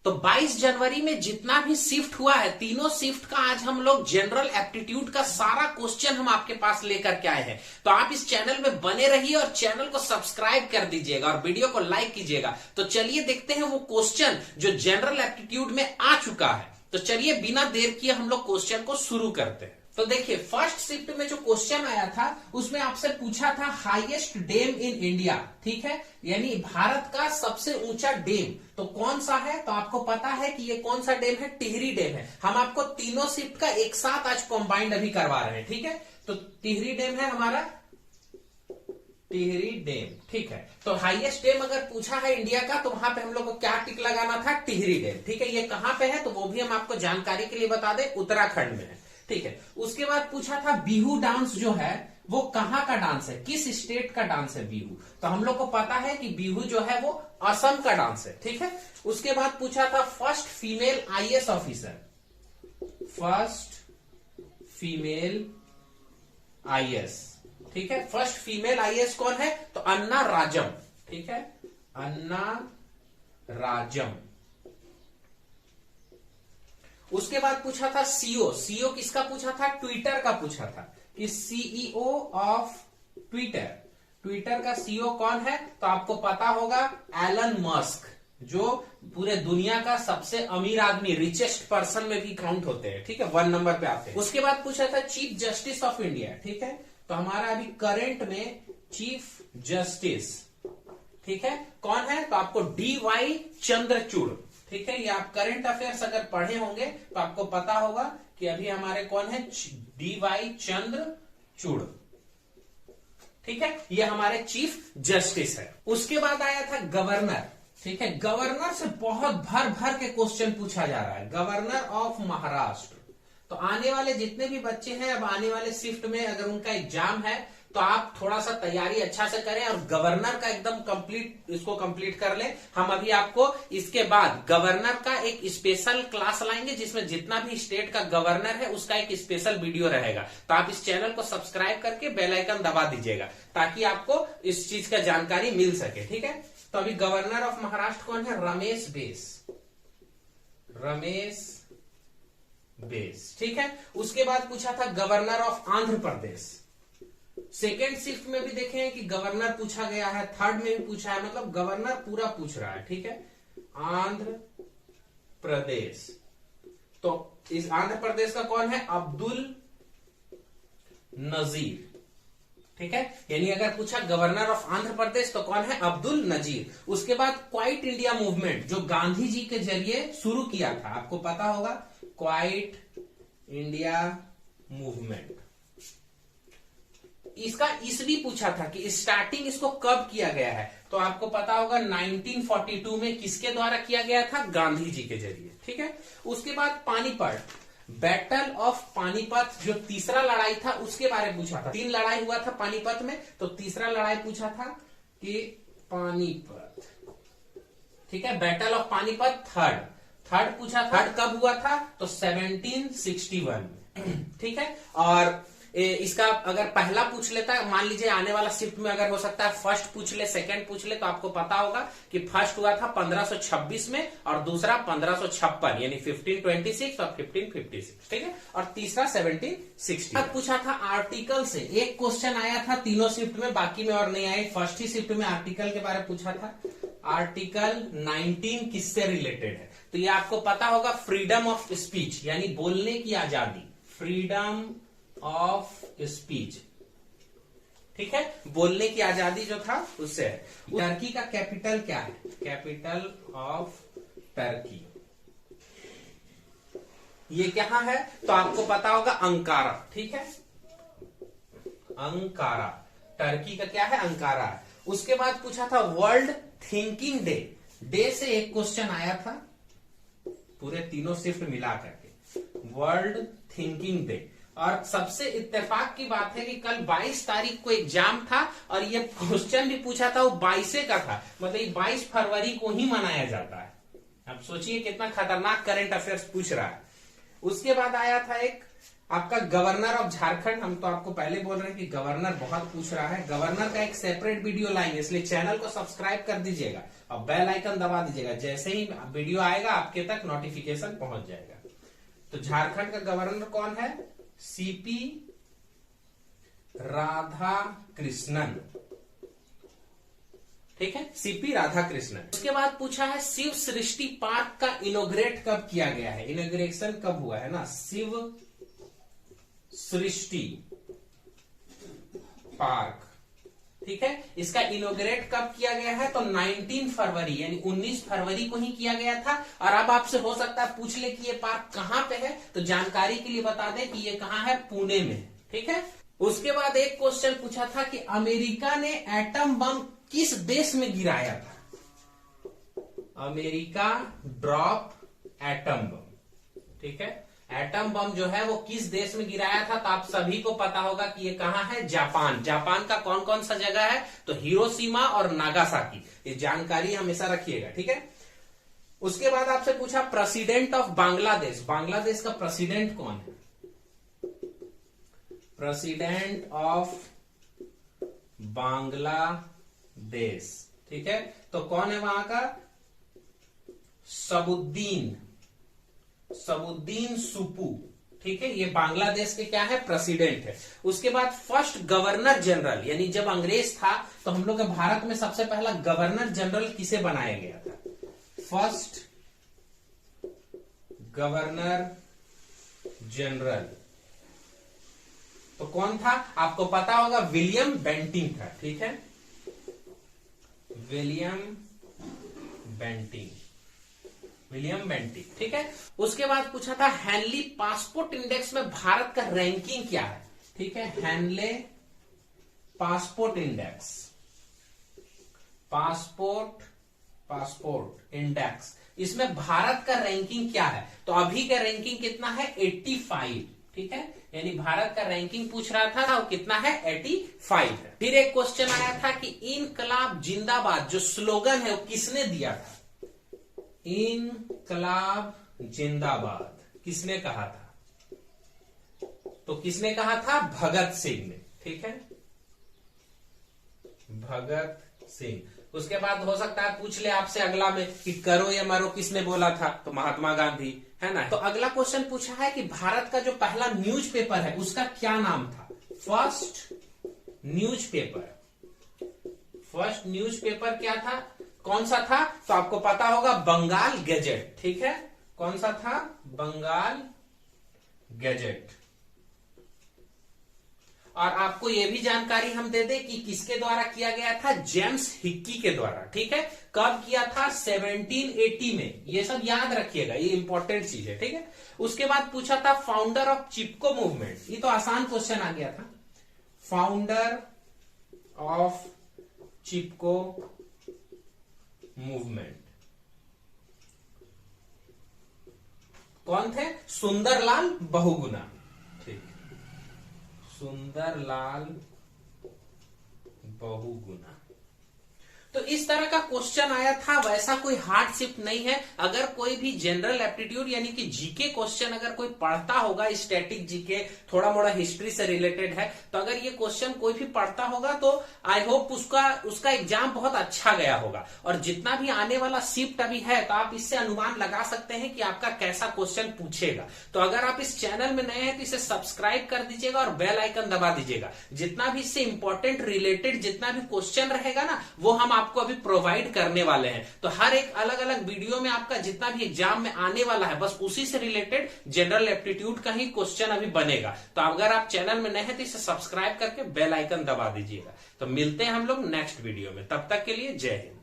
तो 22 जनवरी में जितना भी शिफ्ट हुआ है, तीनों शिफ्ट का आज हम लोग जनरल एप्टीट्यूड का सारा क्वेश्चन हम आपके पास लेकर के आए हैं। तो आप इस चैनल में बने रहिए और चैनल को सब्सक्राइब कर दीजिएगा और वीडियो को लाइक कीजिएगा। तो चलिए देखते हैं वो क्वेश्चन जो जनरल एप्टीट्यूड में आ चुका है। तो चलिए बिना देर किए हम लोग क्वेश्चन को शुरू करते हैं। तो देखिए, फर्स्ट शिफ्ट में जो क्वेश्चन आया था उसमें आपसे पूछा था हाईएस्ट डैम इन इंडिया, ठीक है, यानी भारत का सबसे ऊंचा डैम तो कौन सा है। तो आपको पता है कि ये कौन सा डैम है, टिहरी डैम है। हम आपको तीनों शिफ्ट का एक साथ आज कॉम्बाइंड अभी करवा रहे हैं, ठीक है। तो टिहरी डैम है हमारा, टिहरी डैम, ठीक है। तो हाईएस्ट डैम अगर पूछा है इंडिया का तो वहां पे हम लोग को क्या टिक लगाना था, टिहरी डैम, ठीक है। ये कहां पे है तो वो भी हम आपको जानकारी के लिए बता दें, उत्तराखंड में है, ठीक है। उसके बाद पूछा था बिहू डांस जो है वो कहां का डांस है, किस स्टेट का डांस है बिहू। तो हम लोग को पता है कि बिहू जो है वो असम का डांस है, ठीक है। उसके बाद पूछा था first female IAS officer, first female IAS, ठीक है। फर्स्ट फीमेल आईएएस कौन है तो अन्ना राजम, ठीक है, अन्ना राजम। उसके बाद पूछा था सीईओ, सीईओ किसका पूछा था, ट्विटर का पूछा था कि सीईओ ऑफ ट्विटर, ट्विटर का सीईओ कौन है। तो आपको पता होगा एलन मस्क, जो पूरे दुनिया का सबसे अमीर आदमी, रिचेस्ट पर्सन में भी काउंट होते हैं, ठीक है, 1 नंबर पे आते हैं। उसके बाद पूछा था चीफ जस्टिस ऑफ इंडिया, ठीक है। तो हमारा अभी करंट में चीफ जस्टिस, ठीक है, कौन है तो आपको DY चंद्रचूड़, ठीक है। ये आप करंट अफेयर्स अगर पढ़े होंगे तो आपको पता होगा कि अभी हमारे कौन है, DY चंद्रचूड़, ठीक है। ये हमारे चीफ जस्टिस है। उसके बाद आया था गवर्नर, ठीक है। गवर्नर से बहुत भर भर के क्वेश्चन पूछा जा रहा है, गवर्नर ऑफ महाराष्ट्र। तो आने वाले जितने भी बच्चे हैं, अब आने वाले शिफ्ट में अगर उनका एग्जाम है तो आप थोड़ा सा तैयारी अच्छा से करें और गवर्नर का एकदम कंप्लीट, इसको कंप्लीट कर लें। हम अभी आपको इसके बाद गवर्नर का एक स्पेशल क्लास लाएंगे जिसमें जितना भी स्टेट का गवर्नर है उसका एक स्पेशल वीडियो रहेगा। तो आप इस चैनल को सब्सक्राइब करके बेल आइकन दबा दीजिएगा ताकि आपको इस चीज का जानकारी मिल सके, ठीक है। तो अभी गवर्नर ऑफ महाराष्ट्र कौन है, रमेश बैस, रमेश बैस, ठीक है। उसके बाद पूछा था governor of Andhra Pradesh. Second shift में भी देखें कि गवर्नर पूछा गया है, थर्ड में भी पूछा है, मतलब गवर्नर पूरा पूछ रहा है, ठीक है। आंध्र प्रदेश, तो इस आंध्र प्रदेश का कौन है, अब्दुल नजीर, ठीक है। यानी अगर पूछा गवर्नर ऑफ आंध्र प्रदेश तो कौन है, अब्दुल नजीर। उसके बाद क्वाइट इंडिया मूवमेंट जो गांधी जी के जरिए शुरू किया था, आपको पता होगा क्वाइट इंडिया मूवमेंट, इसका ईस्वी पूछा था कि स्टार्टिंग इसको कब किया गया है। तो आपको पता होगा 1942 में किसके द्वारा किया गया था, गांधी जी के जरिए, ठीक है। उसके बाद पानीपत, बैटल ऑफ पानीपत जो तीसरा लड़ाई था उसके बारे में पूछा था। 3 लड़ाई हुआ था पानीपत में, तो तीसरा लड़ाई पूछा था कि पानीपत, ठीक है। बैटल ऑफ पानीपत थर्ड पूछा, थर्ड कब हुआ था तो 1761 में, ठीक है। और इसका अगर पहला पूछ लेता है, मान लीजिए आने वाला शिफ्ट में अगर हो सकता है फर्स्ट पूछ ले, सेकंड पूछ ले, तो आपको पता होगा कि फर्स्ट हुआ था 1526 में और दूसरा 1556 यानी 1526 और 1556, ठीक है। और तीसरा 1760। पूछा था आर्टिकल से, एक क्वेश्चन आया था तीनों शिफ्ट में, बाकी में और नहीं आए। फर्स्ट ही शिफ्ट में आर्टिकल के बारे में पूछा था, आर्टिकल 19 किससे रिलेटेड है। तो ये आपको पता होगा फ्रीडम ऑफ स्पीच यानी बोलने की आजादी, फ्रीडम ऑफ स्पीच, ठीक है, बोलने की आजादी जो था उससे है। टर्की का कैपिटल क्या है, कैपिटल ऑफ टर्की, ये क्या है तो आपको पता होगा अंकारा, ठीक है, अंकारा, टर्की का क्या है, अंकारा है। उसके बाद पूछा था वर्ल्ड थिंकिंग डे, डे से एक क्वेश्चन आया था पूरे तीनों शिफ्ट मिला करके, वर्ल्ड थिंकिंग डे। और सबसे इत्तेफाक की बात है कि कल 22 तारीख को एग्जाम था और ये क्वेश्चन भी पूछा था वो 22 का था, मतलब 22 फरवरी को ही मनाया जाता है। अब सोचिए कितना खतरनाक करंट अफेयर्स पूछ रहा है। उसके बाद आया था एक आपका गवर्नर ऑफ झारखंड, हम तो आपको पहले बोल रहे हैं कि गवर्नर बहुत पूछ रहा है, गवर्नर का एक सेपरेट वीडियो लाएंगे, इसलिए चैनल को सब्सक्राइब कर दीजिएगा और बेल आइकन दबा दीजिएगा, जैसे ही वीडियो आएगा आपके तक नोटिफिकेशन पहुंच जाएगा। तो झारखंड का गवर्नर कौन है? सीपी राधाकृष्णन, ठीक है, सीपी राधाकृष्णन। उसके बाद पूछा है शिव सृष्टि पार्क का इनोग्रेट कब किया गया है? इनोग्रेशन कब हुआ है ना? शिव सृष्टि पार्क, ठीक है, इसका इनोग्रेट कब किया गया है? तो 19 फरवरी यानी 19 फरवरी को ही किया गया था। और अब आपसे हो सकता है पूछ ले कि ये पार्क कहां पे है, तो जानकारी के लिए बता दें कि ये कहां है, पुणे में, ठीक है। उसके बाद एक क्वेश्चन पूछा था कि अमेरिका ने एटम बम किस देश में गिराया था? अमेरिका ड्रॉप एटम बम, ठीक है, एटम बम जो है वो किस देश में गिराया था? तो आप सभी को पता होगा कि ये कहां है, जापान। जापान का कौन कौन सा जगह है? तो हिरोशिमा और नागासाकी, ये जानकारी हमेशा रखिएगा, ठीक है। उसके बाद आपसे पूछा प्रेसिडेंट ऑफ बांग्लादेश, बांग्लादेश का प्रेसिडेंट कौन है? प्रेसिडेंट ऑफ बांग्लादेश, ठीक है, तो कौन है वहां का? सबुद्दीन सुपू, ठीक है, ये बांग्लादेश के क्या है, प्रेसिडेंट है। उसके बाद फर्स्ट गवर्नर जनरल, यानी जब अंग्रेज था तो हम लोग के भारत में सबसे पहला गवर्नर जनरल किसे बनाया गया था? फर्स्ट गवर्नर जनरल तो कौन था? आपको पता होगा, विलियम बेंटिंग था, ठीक है, विलियम बेंटिंग, ठीक है। उसके बाद पूछा था हेनली पासपोर्ट इंडेक्स में भारत का रैंकिंग क्या है? ठीक है, Henley passport index, passport index, इसमें भारत का रैंकिंग क्या है? तो अभी का रैंकिंग कितना है? 85, ठीक है, यानी भारत का रैंकिंग पूछ रहा था, वो कितना है? 85 है। फिर एक क्वेश्चन आया था कि इनकलाब जिंदाबाद जो स्लोगन है वो किसने दिया था? इनकलाब जिंदाबाद किसने कहा था? तो किसने कहा था? भगत सिंह ने, ठीक है, भगत सिंह। उसके बाद हो सकता है पूछ ले आपसे अगला में कि करो या मरो किसने बोला था? तो महात्मा गांधी, है ना। तो अगला क्वेश्चन पूछा है कि भारत का जो पहला न्यूज़पेपर है उसका क्या नाम था? फर्स्ट न्यूज़पेपर क्या था? कौन सा था? तो आपको पता होगा, बंगाल गैजेट, ठीक है, कौन सा था? बंगाल गैजेट। और आपको यह भी जानकारी हम दे दें कि किसके द्वारा किया गया था? जेम्स हिक्की के द्वारा, ठीक है। कब किया था? 1780 में। ये सब याद रखिएगा, ये इंपॉर्टेंट चीज है, ठीक है। उसके बाद पूछा था फाउंडर ऑफ चिपको मूवमेंट, ये तो आसान क्वेश्चन आ गया था। फाउंडर ऑफ चिपको मूवमेंट कौन थे? सुंदरलाल बहुगुणा, ठीक, सुंदरलाल बहुगुणा। तो इस तरह का क्वेश्चन आया था, वैसा कोई हार्डशिप नहीं है। अगर कोई भी जनरल एप्टीट्यूड यानी कि जीके क्वेश्चन अगर कोई पढ़ता होगा, स्टैटिक जीके, थोड़ा मोड़ा हिस्ट्री से रिलेटेड है, तो अगर ये क्वेश्चन कोई भी पढ़ता होगा तो आई होप उसका एग्जाम बहुत अच्छा गया होगा। और जितना भी आने वाला शिफ्ट अभी है, तो आप इससे अनुमान लगा सकते हैं कि आपका कैसा क्वेश्चन पूछेगा। तो अगर आप इस चैनल में नए हैं तो इसे सब्सक्राइब कर दीजिएगा और बेल आइकन दबा दीजिएगा। जितना भी इससे इंपॉर्टेंट रिलेटेड जितना भी क्वेश्चन रहेगा ना, वो हम आपको अभी प्रोवाइड करने वाले हैं। तो हर एक अलग अलग वीडियो में आपका जितना भी एग्जाम में आने वाला है, बस उसी से रिलेटेड जनरल एप्टीट्यूड का ही क्वेश्चन अभी बनेगा। तो अगर आप चैनल में नए हैं तो इसे सब्सक्राइब करके बेल आइकन दबा दीजिएगा। तो मिलते हैं हम लोग नेक्स्ट वीडियो में, तब तक के लिए जय हिंद।